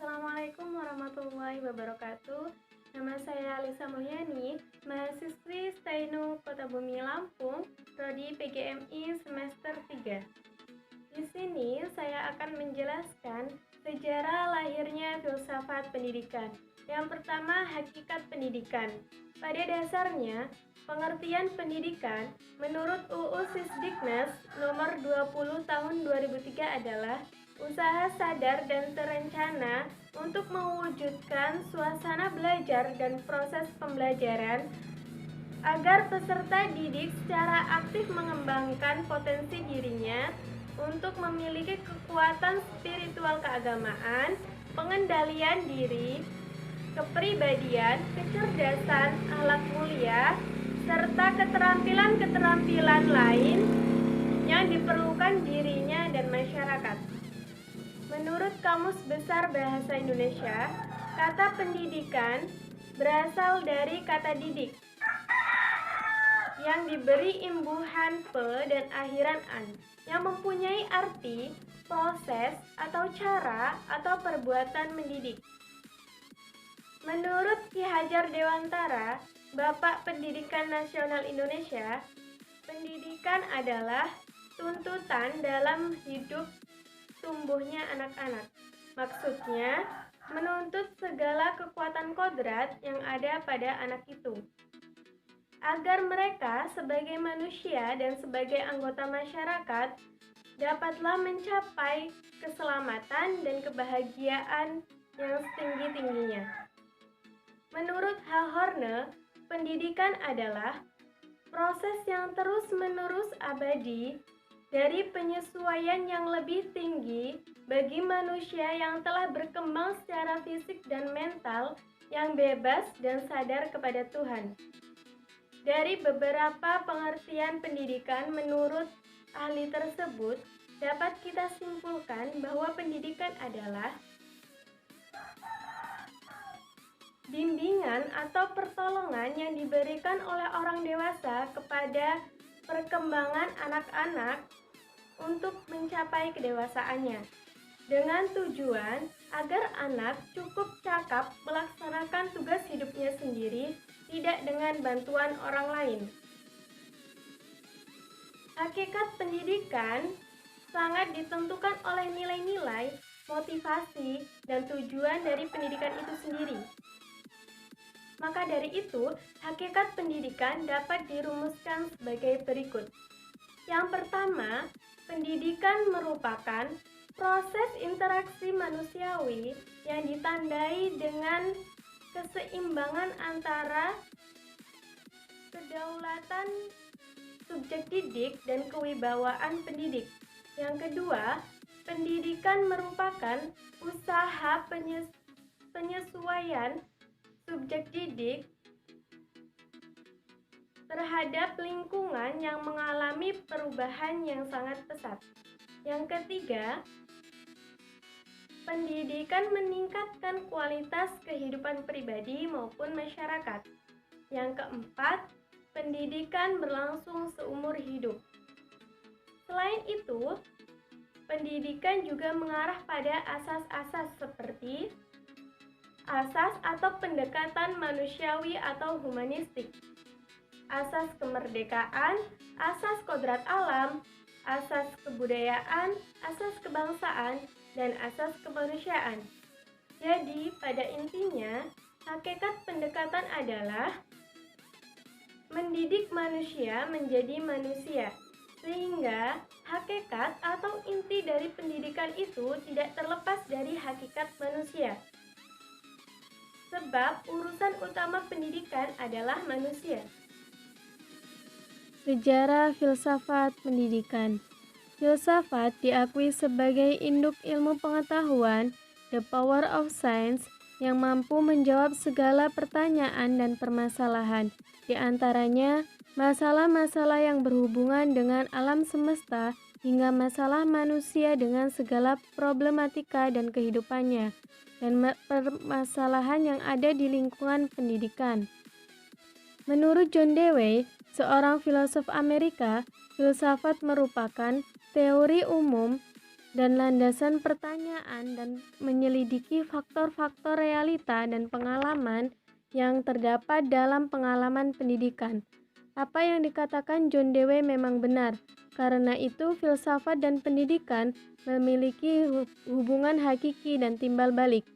Assalamualaikum warahmatullahi wabarakatuh. Nama saya Alisa Mulyani, mahasiswi Stainu Kota Bumi Lampung, prodi PGMI semester 3. Di sini saya akan menjelaskan sejarah lahirnya filsafat pendidikan. Yang pertama, hakikat pendidikan. Pada dasarnya, pengertian pendidikan menurut UU Sisdiknas nomor 20 tahun 2003 adalah usaha sadar dan terencana untuk mewujudkan suasana belajar dan proses pembelajaran agar peserta didik secara aktif mengembangkan potensi dirinya untuk memiliki kekuatan spiritual keagamaan, pengendalian diri, kepribadian, kecerdasan, akhlak mulia, serta keterampilan-keterampilan lain yang diperlukan dirinya dan masyarakat. Menurut Kamus Besar Bahasa Indonesia, kata pendidikan berasal dari kata didik yang diberi imbuhan pe dan akhiran an, yang mempunyai arti proses atau cara atau perbuatan mendidik. Menurut Ki Hajar Dewantara, Bapak Pendidikan Nasional Indonesia, pendidikan adalah tuntutan dalam hidup tumbuhnya anak-anak. Maksudnya, menuntut segala kekuatan kodrat yang ada pada anak itu, agar mereka sebagai manusia dan sebagai anggota masyarakat dapatlah mencapai keselamatan dan kebahagiaan yang setinggi-tingginya. Menurut Hawthorne, pendidikan adalah proses yang terus-menerus abadi dari penyesuaian yang lebih tinggi bagi manusia yang telah berkembang secara fisik dan mental yang bebas dan sadar kepada Tuhan. Dari beberapa pengertian pendidikan menurut ahli tersebut, dapat kita simpulkan bahwa pendidikan adalah bimbingan atau pertolongan yang diberikan oleh orang dewasa kepada perkembangan anak-anak untuk mencapai kedewasaannya, dengan tujuan agar anak cukup cakap melaksanakan tugas hidupnya sendiri, tidak dengan bantuan orang lain. Hakikat pendidikan sangat ditentukan oleh nilai-nilai, motivasi, dan tujuan dari pendidikan itu sendiri. Maka dari itu, hakikat pendidikan dapat dirumuskan sebagai berikut. Yang pertama, pendidikan merupakan proses interaksi manusiawi yang ditandai dengan keseimbangan antara kedaulatan subjek didik dan kewibawaan pendidik. Yang kedua, pendidikan merupakan usaha penyesuaian subjek didik terhadap lingkungan yang mengalami perubahan yang sangat pesat. Yang ketiga, pendidikan meningkatkan kualitas kehidupan pribadi maupun masyarakat. Yang keempat, pendidikan berlangsung seumur hidup. Selain itu, pendidikan juga mengarah pada asas-asas seperti asas atau pendekatan manusiawi atau humanistik, asas kemerdekaan, asas kodrat alam, asas kebudayaan, asas kebangsaan, dan asas kemanusiaan. Jadi, pada intinya, hakikat pendekatan adalah mendidik manusia menjadi manusia, sehingga hakikat atau inti dari pendidikan itu tidak terlepas dari hakikat manusia. Sebab urusan utama pendidikan adalah manusia. Sejarah filsafat pendidikan. Filsafat diakui sebagai induk ilmu pengetahuan, the power of science, yang mampu menjawab segala pertanyaan dan permasalahan, di antaranya masalah-masalah yang berhubungan dengan alam semesta hingga masalah manusia dengan segala problematika dan kehidupannya, dan permasalahan yang ada di lingkungan pendidikan. Menurut John Dewey, seorang filosof Amerika, filsafat merupakan teori umum dan landasan pertanyaan dan menyelidiki faktor-faktor realita dan pengalaman yang terdapat dalam pengalaman pendidikan. Apa yang dikatakan John Dewey memang benar. Karena itu, filsafat dan pendidikan memiliki hubungan hakiki dan timbal balik.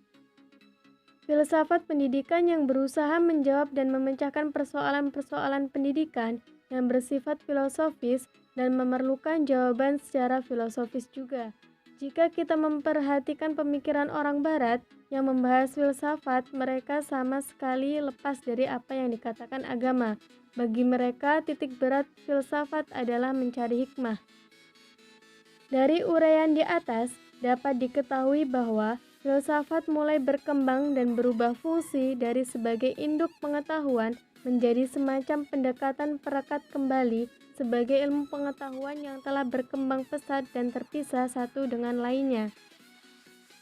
Filsafat pendidikan yang berusaha menjawab dan memecahkan persoalan-persoalan pendidikan yang bersifat filosofis dan memerlukan jawaban secara filosofis juga. Jika kita memperhatikan pemikiran orang barat yang membahas filsafat, mereka sama sekali lepas dari apa yang dikatakan agama. Bagi mereka, titik berat filsafat adalah mencari hikmah. Dari uraian di atas, dapat diketahui bahwa filsafat mulai berkembang dan berubah fungsi dari sebagai induk pengetahuan menjadi semacam pendekatan perekat kembali sebagai ilmu pengetahuan yang telah berkembang pesat dan terpisah satu dengan lainnya.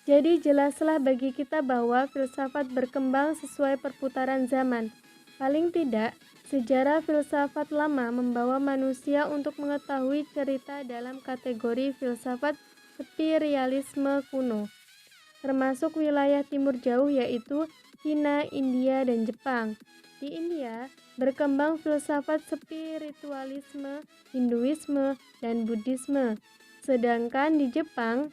Jadi jelaslah bagi kita bahwa filsafat berkembang sesuai perputaran zaman. Paling tidak, sejarah filsafat lama membawa manusia untuk mengetahui cerita dalam kategori filsafat spiritualisme kuno, termasuk wilayah timur jauh yaitu Cina, India, dan Jepang. Di India, berkembang filsafat spiritualisme, Hinduisme, dan Buddhisme. Sedangkan di Jepang,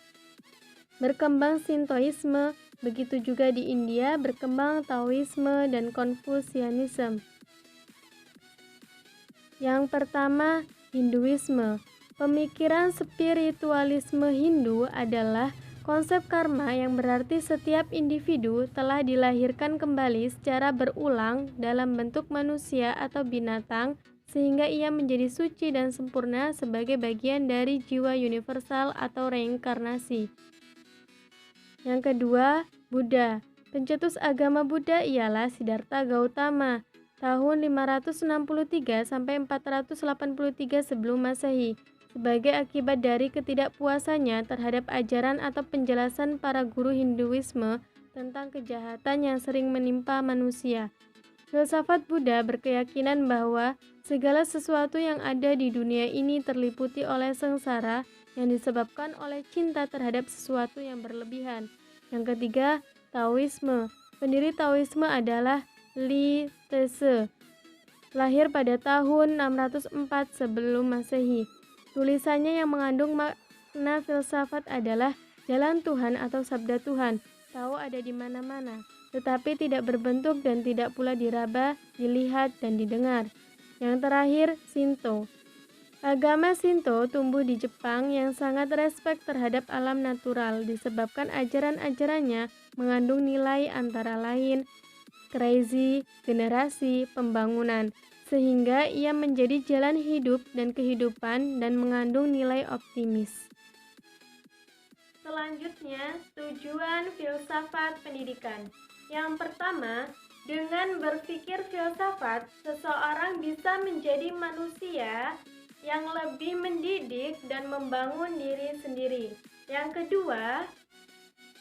berkembang Sintoisme, begitu juga di India berkembang Taoisme dan Konfusianisme. Yang pertama, Hinduisme. Pemikiran spiritualisme Hindu adalah konsep karma yang berarti setiap individu telah dilahirkan kembali secara berulang dalam bentuk manusia atau binatang sehingga ia menjadi suci dan sempurna sebagai bagian dari jiwa universal atau reinkarnasi. Yang kedua, Buddha. Pencetus agama Buddha ialah Siddhartha Gautama, tahun 563 sampai 483 sebelum Masehi. Sebagai akibat dari ketidakpuasannya terhadap ajaran atau penjelasan para guru Hinduisme tentang kejahatan yang sering menimpa manusia. Filsafat Buddha berkeyakinan bahwa segala sesuatu yang ada di dunia ini terliputi oleh sengsara yang disebabkan oleh cinta terhadap sesuatu yang berlebihan. Yang ketiga, Taoisme. Pendiri Taoisme adalah Li Tse, lahir pada tahun 604 sebelum Masehi. Tulisannya yang mengandung makna filsafat adalah jalan Tuhan atau sabda Tuhan. Tahu ada di mana-mana, tetapi tidak berbentuk dan tidak pula diraba, dilihat, dan didengar. Yang terakhir, Shinto. Agama Shinto tumbuh di Jepang yang sangat respek terhadap alam natural disebabkan ajaran-ajarannya mengandung nilai antara lain kreasi, generasi, pembangunan, sehingga ia menjadi jalan hidup dan kehidupan dan mengandung nilai optimis. Selanjutnya, tujuan filsafat pendidikan. Yang pertama, dengan berpikir filsafat, seseorang bisa menjadi manusia yang lebih mendidik dan membangun diri sendiri. Yang kedua,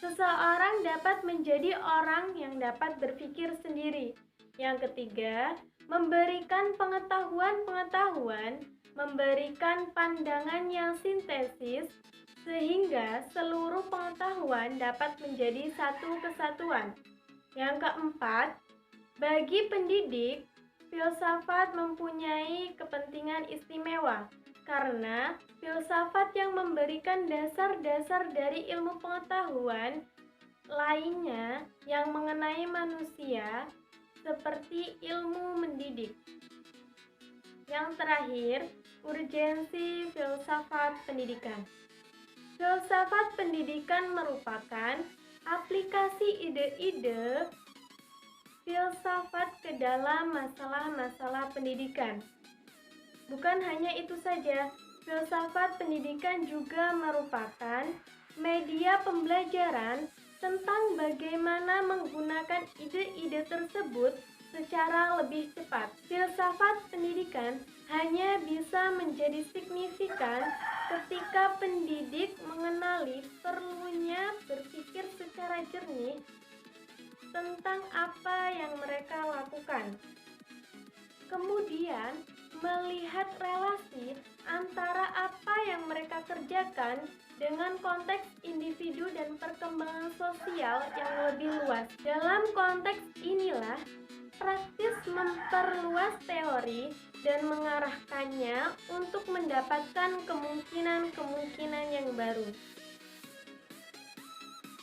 seseorang dapat menjadi orang yang dapat berpikir sendiri. Yang ketiga, memberikan pengetahuan-pengetahuan, memberikan pandangan yang sintesis, sehingga seluruh pengetahuan dapat menjadi satu kesatuan. Yang keempat, bagi pendidik, filsafat mempunyai kepentingan istimewa karena filsafat yang memberikan dasar-dasar dari ilmu pengetahuan lainnya yang mengenai manusia seperti ilmu mendidik. Yang terakhir, urgensi filsafat pendidikan. Filsafat pendidikan merupakan aplikasi ide-ide filsafat ke dalam masalah-masalah pendidikan. Bukan hanya itu saja, filsafat pendidikan juga merupakan media pembelajaran tentang bagaimana menggunakan ide-ide tersebut secara lebih cepat. Filsafat pendidikan hanya bisa menjadi signifikan ketika pendidik mengenali perlunya berpikir secara jernih tentang apa yang mereka lakukan. Kemudian, melihat relasi antara apa yang mereka kerjakan dengan konteks individu dan perkembangan sosial yang lebih luas. Dalam konteks inilah, praktis memperluas teori dan mengarahkannya untuk mendapatkan kemungkinan-kemungkinan yang baru.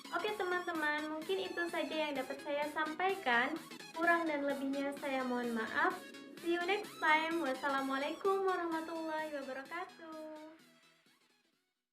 Oke teman-teman, mungkin itu saja yang dapat saya sampaikan. Kurang dan lebihnya saya mohon maaf. See you next time. Wassalamualaikum warahmatullahi wabarakatuh.